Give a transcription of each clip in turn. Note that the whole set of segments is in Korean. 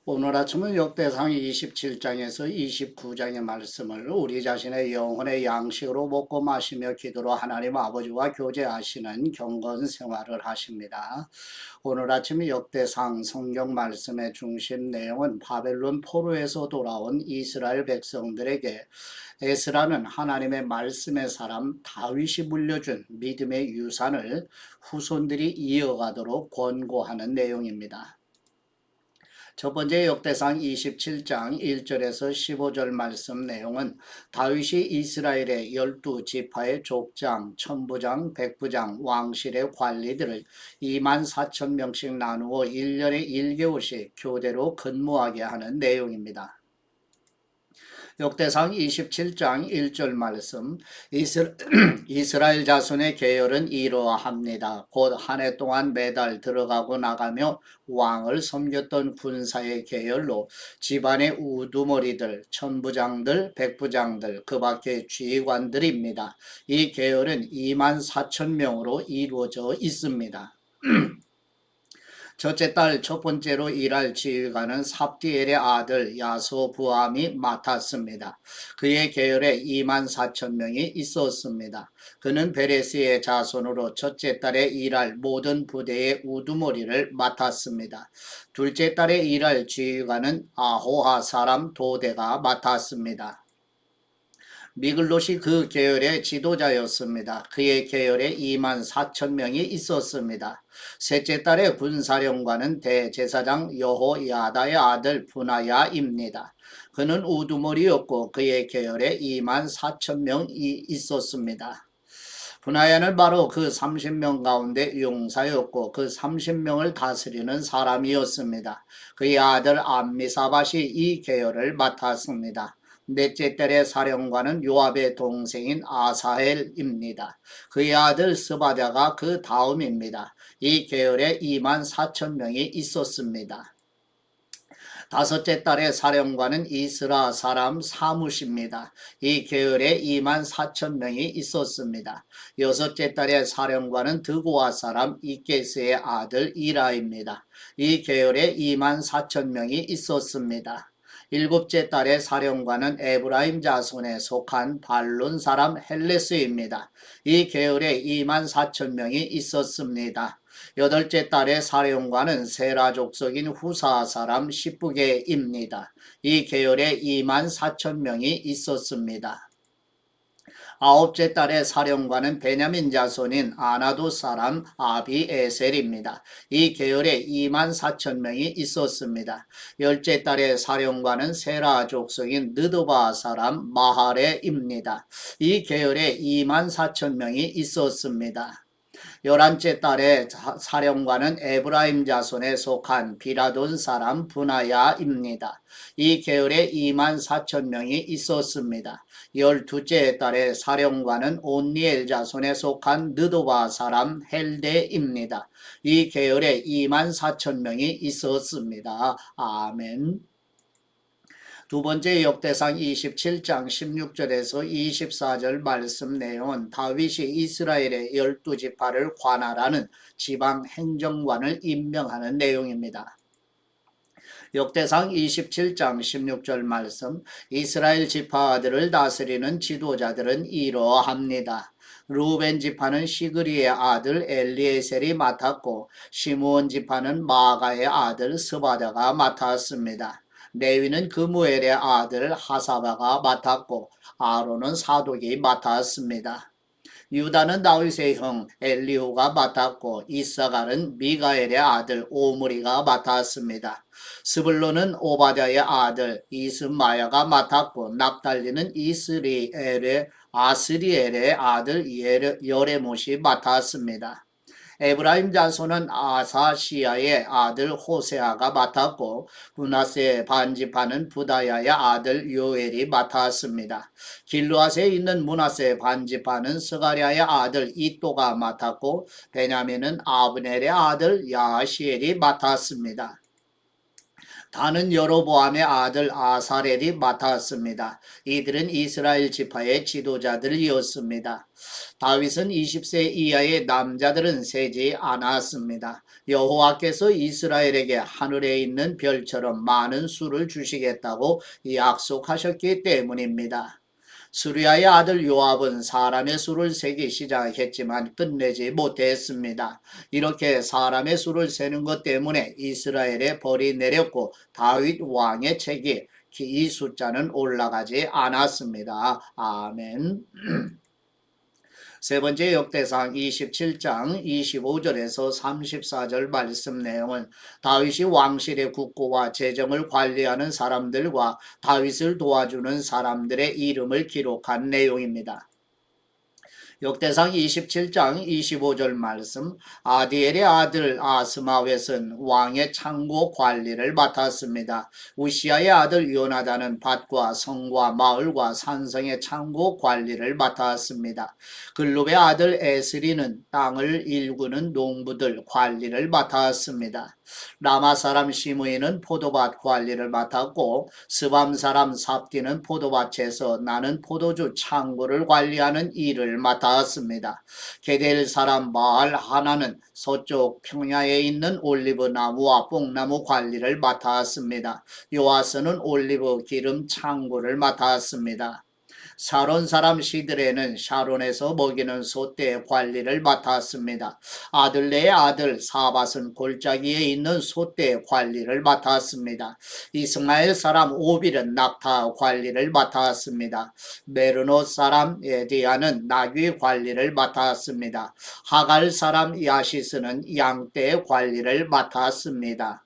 오늘 아침은 역대상 27장에서 29장의 말씀을 우리 자신의 영혼의 양식으로 먹고 마시며 기도로 하나님 아버지와 교제하시는 경건 생활을 하십니다. 오늘 아침 역대상 성경 말씀의 중심 내용은 바벨론 포로에서 돌아온 이스라엘 백성들에게 에스라는 하나님의 말씀의 사람 다윗이 물려준 믿음의 유산을 후손들이 이어가도록 권고하는 내용입니다. 첫 번째 역대상 27장 1절에서 15절 말씀 내용은 다윗이 이스라엘의 12지파의 족장, 천부장, 백부장, 왕실의 관리들을 2만 4천 명씩 나누어 1년에 1개월씩 교대로 근무하게 하는 내용입니다. 역대상 27장 1절 말씀 이스라엘 자손의 계열은 이러합니다. 곧 한 해 동안 매달 들어가고 나가며 왕을 섬겼던 군사의 계열로 집안의 우두머리들, 천부장들, 백부장들, 그 밖에 지휘관들입니다. 이 계열은 2만 4천 명으로 이루어져 있습니다. 첫째 달 첫 번째로 일할 지휘관은 삽디엘의 아들 야소부암이 맡았습니다. 그의 계열에 2만 4천 명이 있었습니다. 그는 베레스의 자손으로 첫째 달에 일할 모든 부대의 우두머리를 맡았습니다. 둘째 달에 일할 지휘관은 아호하 사람 도대가 맡았습니다. 미글롯이 그 계열의 지도자였습니다. 그의 계열에 2만 4천 명이 있었습니다. 셋째 달에 군사령관은 대제사장 여호야다의 아들 분하야입니다. 그는 우두머리였고 그의 계열에 2만 4천 명이 있었습니다. 분하야는 바로 그 30명 가운데 용사였고 그 30명을 다스리는 사람이었습니다. 그의 아들 암미사밧이 이 계열을 맡았습니다. 넷째 달의 사령관은 요압의 동생인 아사헬입니다. 그의 아들 스바랴가 그 다음입니다. 이 계열에 2만 4천 명이 있었습니다. 다섯째 달의 사령관은 이스라 사람 사무십니다. 이 계열에 2만 4천 명이 있었습니다. 여섯째 달의 사령관은 드고아 사람 이케스의 아들 이라입니다. 이 계열에 2만 4천 명이 있었습니다. 일곱째 달의 사령관은 에브라임 자손에 속한 발론 사람 헬레스입니다. 이 계열에 2만 4천 명이 있었습니다. 여덟째 달의 사령관은 세라 족속인 후사 사람 시브게입니다. 이 계열에 2만 4천 명이 있었습니다. 아홉째 달의 사령관은 베냐민 자손인 아나도 사람 아비에셀입니다. 이 계열에 2만 4천 명이 있었습니다. 열째 달의 사령관은 세라 족속인 느도바 사람 마하레입니다. 이 계열에 2만 4천 명이 있었습니다. 11째 달에 사령관은 에브라임 자손에 속한 비라돈 사람 분하야입니다. 이 계열에 2만 4천 명이 있었습니다. 12째 달에 사령관은 온니엘 자손에 속한 느도바 사람 헬데입니다. 이 계열에 2만 4천 명이 있었습니다. 아멘. 두 번째 역대상 27장 16절에서 24절 말씀 내용은 다윗이 이스라엘의 12지파를 관할하는 지방 행정관을 임명하는 내용입니다. 역대상 27장 16절 말씀 이스라엘 지파들을 다스리는 지도자들은 이러합니다. 루벤 지파는 시그리의 아들 엘리에셀이 맡았고 시므온 지파는 마가의 아들 스바랴가 맡았습니다. 레위는 그무엘의 아들 하사바가 맡았고 아론은 사독이 맡았습니다. 유다는 다윗의 형 엘리후가 맡았고 이사갈은 미가엘의 아들 오므리가 맡았습니다. 스불론은 오바댜의 아들 이스마야가 맡았고 납달리는 아스리엘의 아들 여레못이 맡았습니다. 에브라임 자손은 아사시아의 아들 호세아가 맡았고 므낫세 반지파는 부다야의 아들 요엘이 맡았습니다. 길르앗에 있는 므낫세 반지파는 스가랴의 아들 이또가 맡았고 베냐민은 아브넬의 아들 야시엘이 맡았습니다. 다는 여로보암의 아들 아사렐이 맡았습니다. 이들은 이스라엘 지파의 지도자들이었습니다. 다윗은 20세 이하의 남자들은 세지 않았습니다. 여호와께서 이스라엘에게 하늘에 있는 별처럼 많은 수를 주시겠다고 약속하셨기 때문입니다. 수리아의 아들 요압은 사람의 수를 세기 시작했지만 끝내지 못했습니다. 이렇게 사람의 수를 세는 것 때문에 이스라엘에 벌이 내렸고 다윗 왕의 책이 이 숫자는 올라가지 않았습니다. 아멘. 세 번째 역대상 27장 25절에서 34절 말씀 내용은 다윗이 왕실의 국고와 재정을 관리하는 사람들과 다윗을 도와주는 사람들의 이름을 기록한 내용입니다. 역대상 27장 25절 말씀 아디엘의 아들 아스마웻은 왕의 창고 관리를 맡았습니다. 우시아의 아들 요나단은 밭과 성과 마을과 산성의 창고 관리를 맡았습니다. 글룹의 아들 에스리는 땅을 일구는 농부들 관리를 맡았습니다. 라마 사람 시므이는 포도밭 관리를 맡았고 스밤 사람 삽디는 포도밭에서 나는 포도주 창고를 관리하는 일을 맡았습니다. 게델 사람 마알 하나는 서쪽 평야에 있는 올리브 나무와 뽕나무 관리를 맡았습니다. 요아스는 올리브 기름 창고를 맡았습니다. 샤론 사람 시드레는 샤론에서 먹이는 소떼 관리를 맡았습니다. 아들레의 아들 사밧은 골짜기에 있는 소떼 관리를 맡았습니다. 이스마엘 사람 오빌은 낙타 관리를 맡았습니다. 메르노 사람 에디아는 나귀 관리를 맡았습니다. 하갈 사람 야시스는 양떼 관리를 맡았습니다.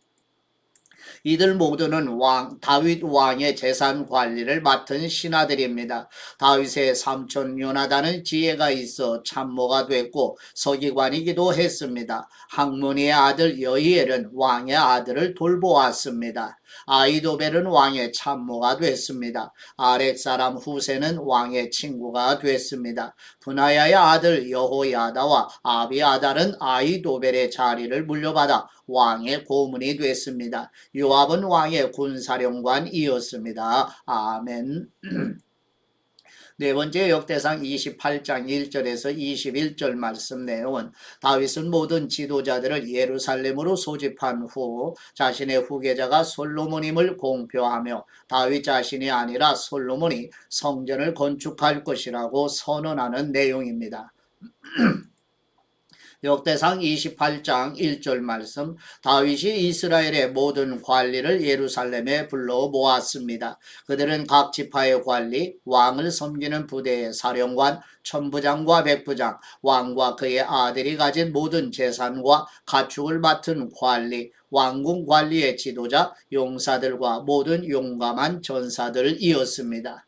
이들 모두는 다윗 왕의 재산 관리를 맡은 신하들입니다. 다윗의 삼촌 요나단은 지혜가 있어 참모가 됐고 서기관이기도 했습니다. 학문이의 아들 여이엘은 왕의 아들을 돌보았습니다. 아이도벨은 왕의 참모가 됐습니다. 아렉 사람 후세는 왕의 친구가 됐습니다. 분하야의 아들 여호야다와 아비아달은 아이도벨의 자리를 물려받아 왕의 고문이 됐습니다. 요압은 왕의 군사령관이었습니다. 아멘. 네 번째 역대상 28장 1절에서 21절 말씀 내용은 다윗은 모든 지도자들을 예루살렘으로 소집한 후 자신의 후계자가 솔로몬임을 공표하며 다윗 자신이 아니라 솔로몬이 성전을 건축할 것이라고 선언하는 내용입니다. 역대상 28장 1절 말씀 다윗이 이스라엘의 모든 관리를 예루살렘에 불러 모았습니다. 그들은 각 지파의 관리, 왕을 섬기는 부대의 사령관, 천부장과 백부장, 왕과 그의 아들이 가진 모든 재산과 가축을 맡은 관리, 왕궁 관리의 지도자, 용사들과 모든 용감한 전사들이었습니다.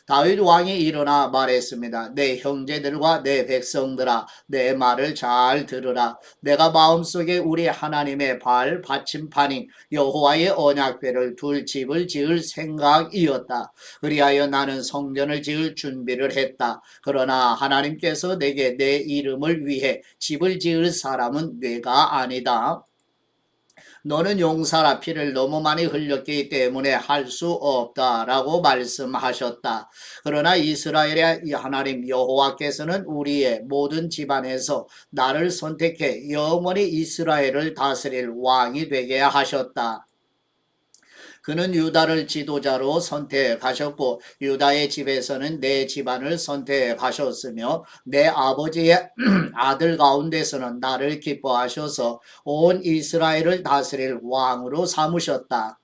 다윗 왕이 일어나 말했습니다. 내 형제들과 내 백성들아 내 말을 잘 들으라. 내가 마음속에 우리 하나님의 발 받침판인 여호와의 언약궤를 둘 집을 지을 생각이었다. 그리하여 나는 성전을 지을 준비를 했다. 그러나 하나님께서 내게 내 이름을 위해 집을 지을 사람은 내가 아니다. 너는 용사라 피를 너무 많이 흘렸기 때문에 할 수 없다라고 말씀하셨다. 그러나 이스라엘의 하나님 여호와께서는 우리의 모든 집안에서 나를 선택해 영원히 이스라엘을 다스릴 왕이 되게 하셨다. 그는 유다를 지도자로 선택하셨고 유다의 집에서는 내 집안을 선택하셨으며 내 아버지의 아들 가운데서는 나를 기뻐하셔서 온 이스라엘을 다스릴 왕으로 삼으셨다.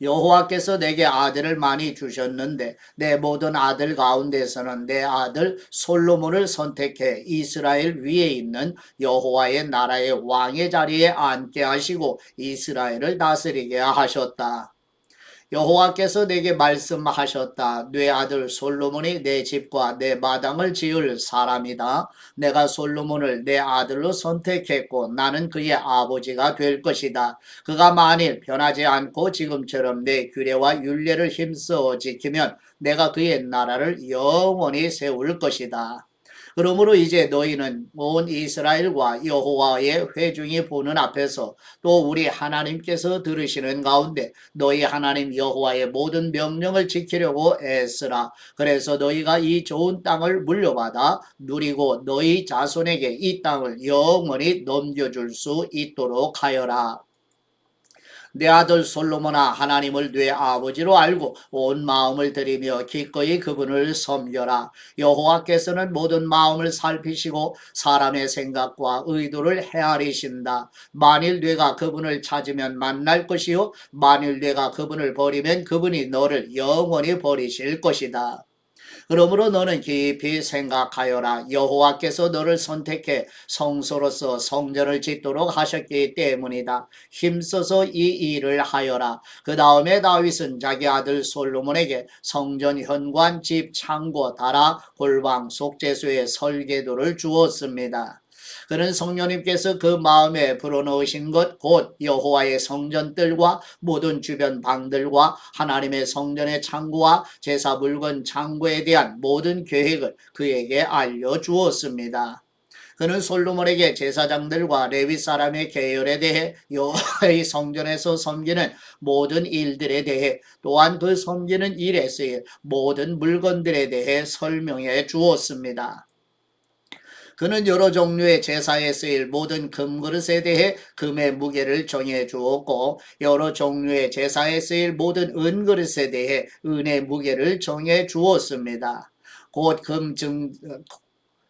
여호와께서 내게 아들을 많이 주셨는데 내 모든 아들 가운데서는 내 아들 솔로몬을 선택해 이스라엘 위에 있는 여호와의 나라의 왕의 자리에 앉게 하시고 이스라엘을 다스리게 하셨다. 여호와께서 내게 말씀하셨다. 내 아들 솔로몬이 내 집과 내 마당을 지을 사람이다. 내가 솔로몬을 내 아들로 선택했고 나는 그의 아버지가 될 것이다. 그가 만일 변하지 않고 지금처럼 내 규례와 율례를 힘써 지키면 내가 그의 나라를 영원히 세울 것이다. 그러므로 이제 너희는 온 이스라엘과 여호와의 회중이 보는 앞에서 또 우리 하나님께서 들으시는 가운데 너희 하나님 여호와의 모든 명령을 지키려고 애쓰라. 그래서 너희가 이 좋은 땅을 물려받아 누리고 너희 자손에게 이 땅을 영원히 넘겨줄 수 있도록 하여라. 내 아들 솔로몬아, 하나님을 네 아버지로 알고 온 마음을 들이며 기꺼이 그분을 섬겨라. 여호와께서는 모든 마음을 살피시고 사람의 생각과 의도를 헤아리신다. 만일 네가 그분을 찾으면 만날 것이요 만일 네가 그분을 버리면 그분이 너를 영원히 버리실 것이다. 그러므로 너는 깊이 생각하여라. 여호와께서 너를 선택해 성소로서 성전을 짓도록 하셨기 때문이다. 힘써서 이 일을 하여라. 그 다음에 다윗은 자기 아들 솔로몬에게 성전 현관, 집, 창고, 다락, 골방, 속죄소의 설계도를 주었습니다. 그는 성령님께서 그 마음에 불어넣으신 것 곧 여호와의 성전들과 모든 주변 방들과 하나님의 성전의 창고와 제사 물건 창고에 대한 모든 계획을 그에게 알려주었습니다. 그는 솔로몬에게 제사장들과 레위 사람의 계열에 대해 여호와의 성전에서 섬기는 모든 일들에 대해 또한 그 섬기는 일에 쓰일 모든 물건들에 대해 설명해 주었습니다. 그는 여러 종류의 제사에 쓰일 모든 금그릇에 대해 금의 무게를 정해 주었고 여러 종류의 제사에 쓰일 모든 은그릇에 대해 은의 무게를 정해 주었습니다.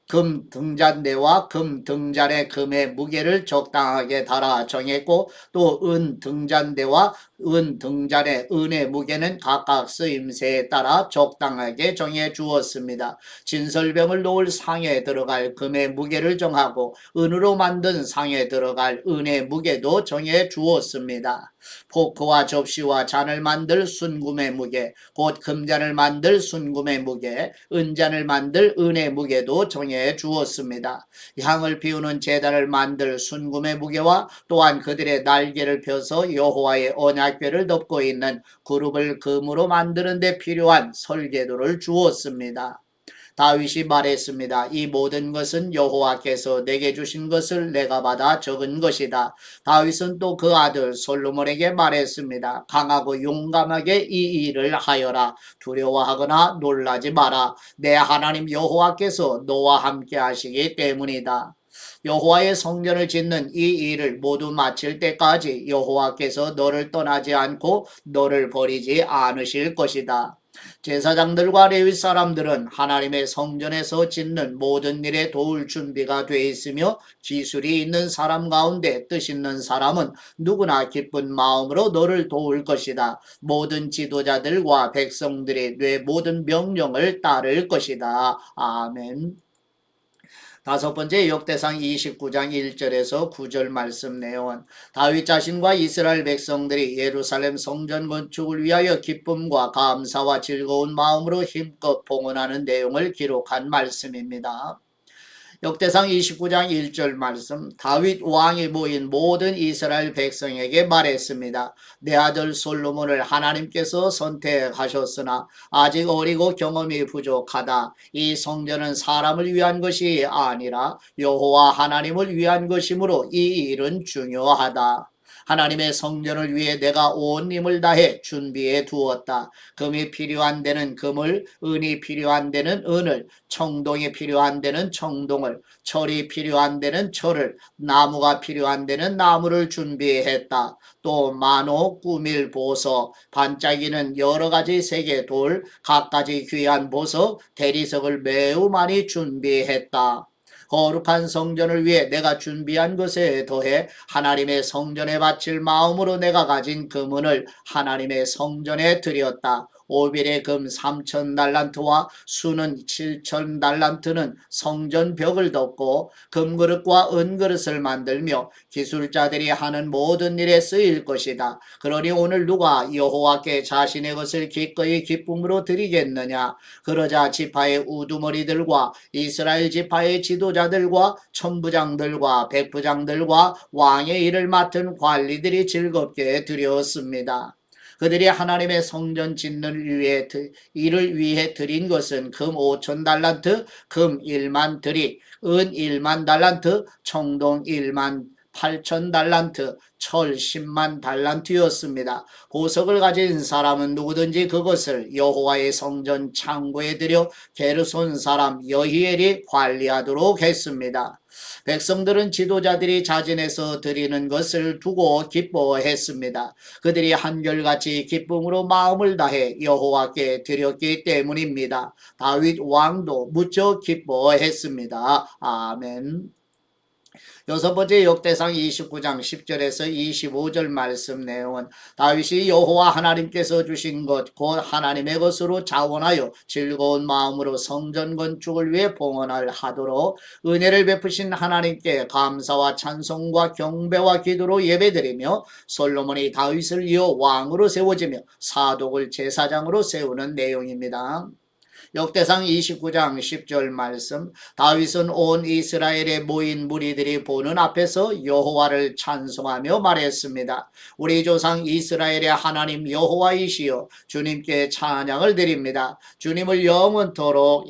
금 등잔대와 금 등잔의 금의 무게를 적당하게 달아 정했고 또 은 등잔대와 은 등잔의 은의 무게는 각각 쓰임새에 따라 적당하게 정해 주었습니다. 진설병을 놓을 상에 들어갈 금의 무게를 정하고 은으로 만든 상에 들어갈 은의 무게도 정해 주었습니다. 포크와 접시와 잔을 만들 순금의 무게, 곧 금잔을 만들 순금의 무게, 은잔을 만들 은의 무게도 정해 주었습니다. 향을 피우는 제단을 만들 순금의 무게와 또한 그들의 날개를 펴서 여호와의 언약궤를 덮고 있는 그룹을 금으로 만드는 데 필요한 설계도를 주었습니다. 다윗이 말했습니다. 이 모든 것은 여호와께서 내게 주신 것을 내가 받아 적은 것이다. 다윗은 또 그 아들 솔로몬에게 말했습니다. 강하고 용감하게 이 일을 하여라. 두려워하거나 놀라지 마라. 내 하나님 여호와께서 너와 함께 하시기 때문이다. 여호와의 성전을 짓는 이 일을 모두 마칠 때까지 여호와께서 너를 떠나지 않고 너를 버리지 않으실 것이다. 제사장들과 레위 사람들은 하나님의 성전에서 짓는 모든 일에 도울 준비가 돼 있으며 기술이 있는 사람 가운데 뜻 있는 사람은 누구나 기쁜 마음으로 너를 도울 것이다. 모든 지도자들과 백성들이 내 모든 명령을 따를 것이다. 아멘. 다섯 번째 역대상 29장 1절에서 9절 말씀 내용은 다윗 자신과 이스라엘 백성들이 예루살렘 성전 건축을 위하여 기쁨과 감사와 즐거운 마음으로 힘껏 봉헌하는 내용을 기록한 말씀입니다. 역대상 29장 1절 말씀 다윗 왕이 모인 모든 이스라엘 백성에게 말했습니다. 내 아들 솔로몬을 하나님께서 선택하셨으나 아직 어리고 경험이 부족하다. 이 성전은 사람을 위한 것이 아니라 여호와 하나님을 위한 것이므로 이 일은 중요하다. 하나님의 성전을 위해 내가 온 힘을 다해 준비해 두었다. 금이 필요한 데는 금을, 은이 필요한 데는 은을, 청동이 필요한 데는 청동을, 철이 필요한 데는 철을, 나무가 필요한 데는 나무를 준비했다. 또 만호, 꾸밀 보석, 반짝이는 여러 가지 색의 돌, 갖가지 귀한 보석, 대리석을 매우 많이 준비했다. 거룩한 성전을 위해 내가 준비한 것에 더해 하나님의 성전에 바칠 마음으로 내가 가진 금은을 하나님의 성전에 드렸다. 오빌의 금 3,000달란트와 수는 7,000달란트는 성전 벽을 덮고 금그릇과 은그릇을 만들며 기술자들이 하는 모든 일에 쓰일 것이다. 그러니 오늘 누가 여호와께 자신의 것을 기꺼이 기쁨으로 드리겠느냐? 그러자 지파의 우두머리들과 이스라엘 지파의 지도자들과 천부장들과 백부장들과 왕의 일을 맡은 관리들이 즐겁게 드렸습니다. 그들이 하나님의 성전 짓는 이를 위해 드린 것은 금 5천 달란트, 금 1만 드리, 은 1만 달란트, 청동 1만 8천 달란트, 철 10만 달란트였습니다. 보석을 가진 사람은 누구든지 그것을 여호와의 성전 창고에 들여 게르손 사람 여히엘이 관리하도록 했습니다. 백성들은 지도자들이 자진해서 드리는 것을 두고 기뻐했습니다. 그들이 한결같이 기쁨으로 마음을 다해 여호와께 드렸기 때문입니다. 다윗 왕도 무척 기뻐했습니다. 아멘. 여섯 번째 역대상 29장 10절에서 25절 말씀 내용은 다윗이 여호와 하나님께서 주신 것 곧 하나님의 것으로 자원하여 즐거운 마음으로 성전 건축을 위해 봉헌을 하도록 은혜를 베푸신 하나님께 감사와 찬송과 경배와 기도로 예배드리며 솔로몬이 다윗을 이어 왕으로 세워지며 사독을 제사장으로 세우는 내용입니다. 역대상 29장 10절 말씀 다윗은 온 이스라엘에 모인 무리들이 보는 앞에서 여호와를 찬송하며 말했습니다. 우리 조상 이스라엘의 하나님 여호와이시여 주님께 찬양을 드립니다. 주님을 영원토록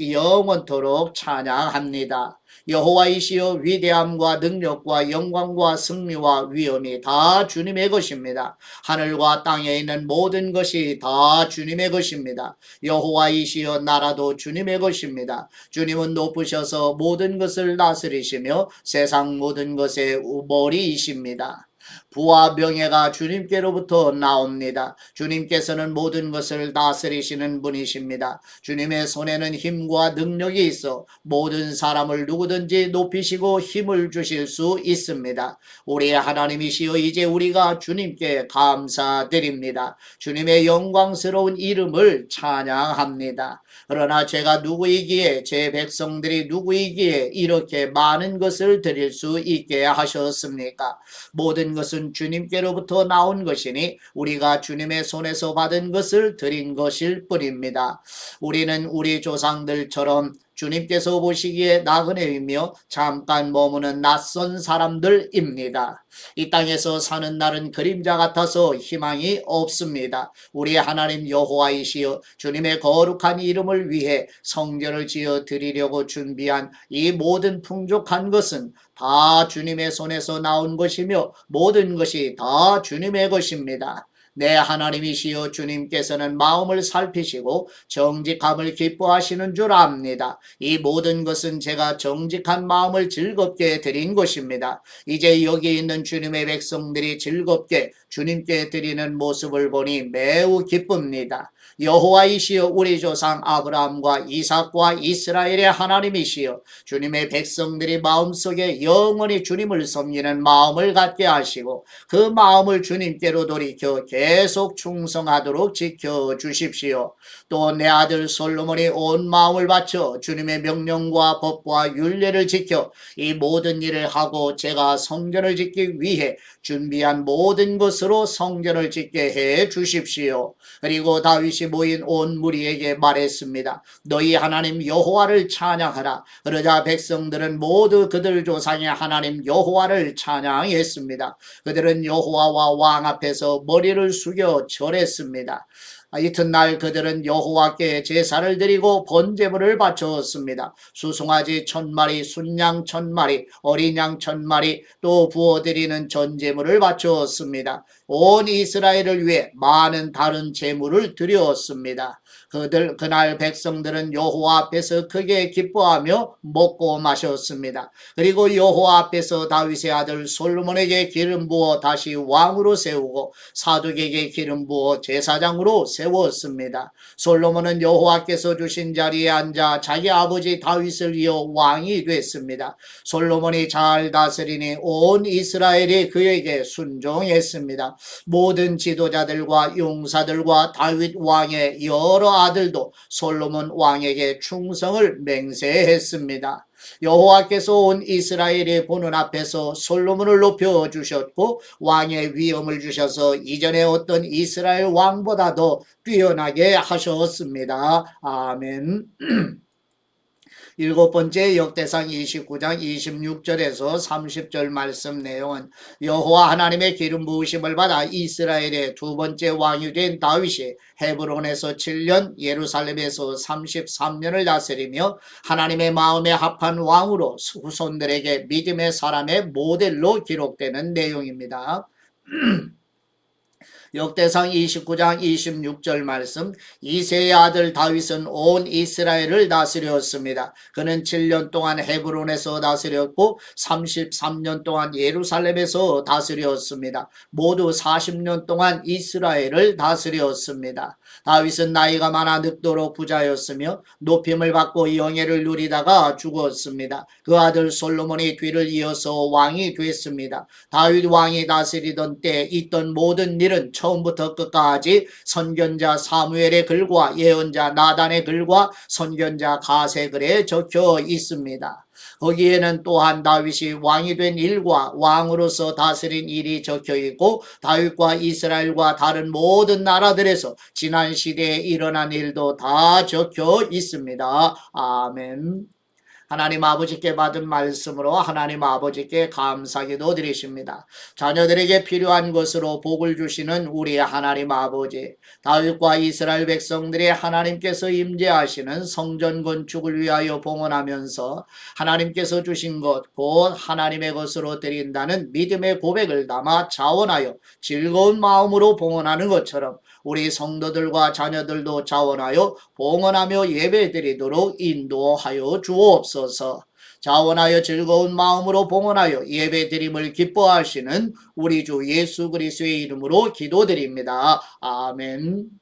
찬양합니다. 여호와이시여 위대함과 능력과 영광과 승리와 위엄이 다 주님의 것입니다. 하늘과 땅에 있는 모든 것이 다 주님의 것입니다. 여호와이시여 나라도 주님의 것입니다. 주님은 높으셔서 모든 것을 다스리시며 세상 모든 것의 머리이십니다. 부와 명예가 주님께로부터 나옵니다. 주님께서는 모든 것을 다스리시는 분이십니다. 주님의 손에는 힘과 능력이 있어 모든 사람을 누구든지 높이시고 힘을 주실 수 있습니다. 우리 하나님이시여 이제 우리가 주님께 감사드립니다. 주님의 영광스러운 이름을 찬양합니다. 그러나 제가 누구이기에 제 백성들이 누구이기에 이렇게 많은 것을 드릴 수 있게 하셨습니까? 모든 것은 주님께로부터 나온 것이니 우리가 주님의 손에서 받은 것을 드린 것일 뿐입니다. 우리는 우리 조상들처럼 주님께서 보시기에 나그네이며 잠깐 머무는 낯선 사람들입니다. 이 땅에서 사는 날은 그림자 같아서 희망이 없습니다. 우리 하나님 여호와이시여 주님의 거룩한 이름을 위해 성전을 지어 드리려고 준비한 이 모든 풍족한 것은 다 주님의 손에서 나온 것이며 모든 것이 다 주님의 것입니다. 내 하나님이시여 주님께서는 마음을 살피시고 정직함을 기뻐하시는 줄 압니다. 이 모든 것은 제가 정직한 마음을 즐겁게 드린 것입니다. 이제 여기 있는 주님의 백성들이 즐겁게 주님께 드리는 모습을 보니 매우 기쁩니다. 여호와이시여 우리 조상 아브라함과 이삭과 이스라엘의 하나님이시여 주님의 백성들이 마음속에 영원히 주님을 섬기는 마음을 갖게 하시고 그 마음을 주님께로 돌이켜 계속 충성하도록 지켜주십시오. 또 내 아들 솔로몬이 온 마음을 바쳐 주님의 명령과 법과 율례를 지켜 이 모든 일을 하고 제가 성전을 짓기 위해 준비한 모든 것으로 성전을 짓게 해 주십시오. 그리고 다윗이 모인 온 무리에게 말했습니다. 너희 하나님 여호와를 찬양하라. 그러자 백성들은 모두 그들 조상의 하나님 여호와를 찬양했습니다. 그들은 여호와와 왕 앞에서 머리를 숙여 절했습니다. 이튿날 그들은 여호와께 제사를 드리고 번제물을 바쳤습니다. 수송아지 1000마리, 순양 1000마리, 어린 양 1000마리, 또 부어드리는 전제물을 바쳤습니다. 온 이스라엘을 위해 많은 다른 제물을 드렸습니다. 그날 백성들은 여호와 앞에서 크게 기뻐하며 먹고 마셨습니다. 그리고 여호와 앞에서 다윗의 아들 솔로몬에게 기름 부어 다시 왕으로 세우고 사독에게 기름 부어 제사장으로 세웠습니다. 솔로몬은 여호와께서 주신 자리에 앉아 자기 아버지 다윗을 이어 왕이 됐습니다. 솔로몬이 잘 다스리니 온 이스라엘이 그에게 순종했습니다. 모든 지도자들과 용사들과 다윗 왕의 여러 아들도 솔로몬 왕에게 충성을 맹세했습니다. 여호와께서 온 이스라엘의 보는 앞에서 솔로몬을 높여 주셨고 왕의 위엄을 주셔서 이전에 어떤 이스라엘 왕보다도 뛰어나게 하셨습니다. 아멘. 일곱 번째 역대상 29장 26절에서 30절 말씀 내용은 여호와 하나님의 기름 부으심을 받아 이스라엘의 두 번째 왕이 된 다윗이 헤브론에서 7년, 예루살렘에서 33년을 다스리며 하나님의 마음에 합한 왕으로 후손들에게 믿음의 사람의 모델로 기록되는 내용입니다. 역대상 29장 26절 말씀, 이새의 아들 다윗은 온 이스라엘을 다스렸습니다. 그는 7년 동안 헤브론에서 다스렸고 33년 동안 예루살렘에서 다스렸습니다. 모두 40년 동안 이스라엘을 다스렸습니다. 다윗은 나이가 많아 늙도록 부자였으며 높임을 받고 영예를 누리다가 죽었습니다. 그 아들 솔로몬이 뒤를 이어서 왕이 됐습니다. 다윗 왕이 다스리던 때 있던 모든 일은 처음부터 끝까지 선견자 사무엘의 글과 예언자 나단의 글과 선견자 가세 글에 적혀 있습니다. 거기에는 또한 다윗이 왕이 된 일과 왕으로서 다스린 일이 적혀 있고 다윗과 이스라엘과 다른 모든 나라들에서 지난 시대에 일어난 일도 다 적혀 있습니다. 아멘. 하나님 아버지께 받은 말씀으로 하나님 아버지께 감사기도 드리십니다. 자녀들에게 필요한 것으로 복을 주시는 우리 하나님 아버지, 다윗과 이스라엘 백성들이 하나님께서 임재하시는 성전 건축을 위하여 봉헌하면서 하나님께서 주신 것 곧 하나님의 것으로 드린다는 믿음의 고백을 담아 자원하여 즐거운 마음으로 봉헌하는 것처럼 우리 성도들과 자녀들도 자원하여 봉헌하며 예배드리도록 인도하여 주옵소서. 자원하여 즐거운 마음으로 봉헌하여 예배드림을 기뻐하시는 우리 주 예수 그리스도의 이름으로 기도드립니다. 아멘.